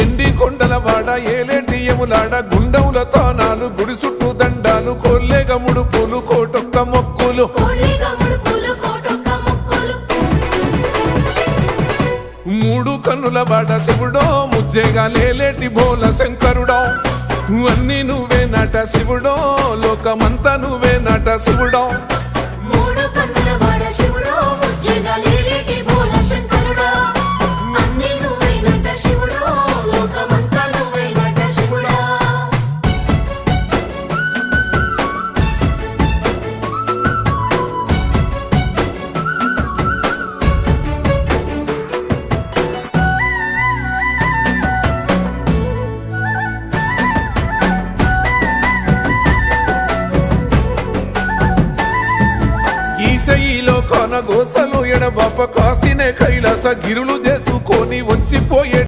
ఎండి కొండలవాడ ఏలేటి యములాడ గుండముల తానాలు గుడి చుట్టూ దండాలు కొల్లేగ ముడుపులు కోటొక్క మొక్కులు మూడు కన్నుల బాట శివుడో ముజ్జేగా లేలేటి బోల శంకరుడో అన్ని నువ్వే నట శివుడో లోకమంతా నువ్వే నట శివుడో ఈశయిలో కొన గోసలు ఎడబాప కాసినే కైలాస గిరులు చేసుకొని వచ్చిపోయే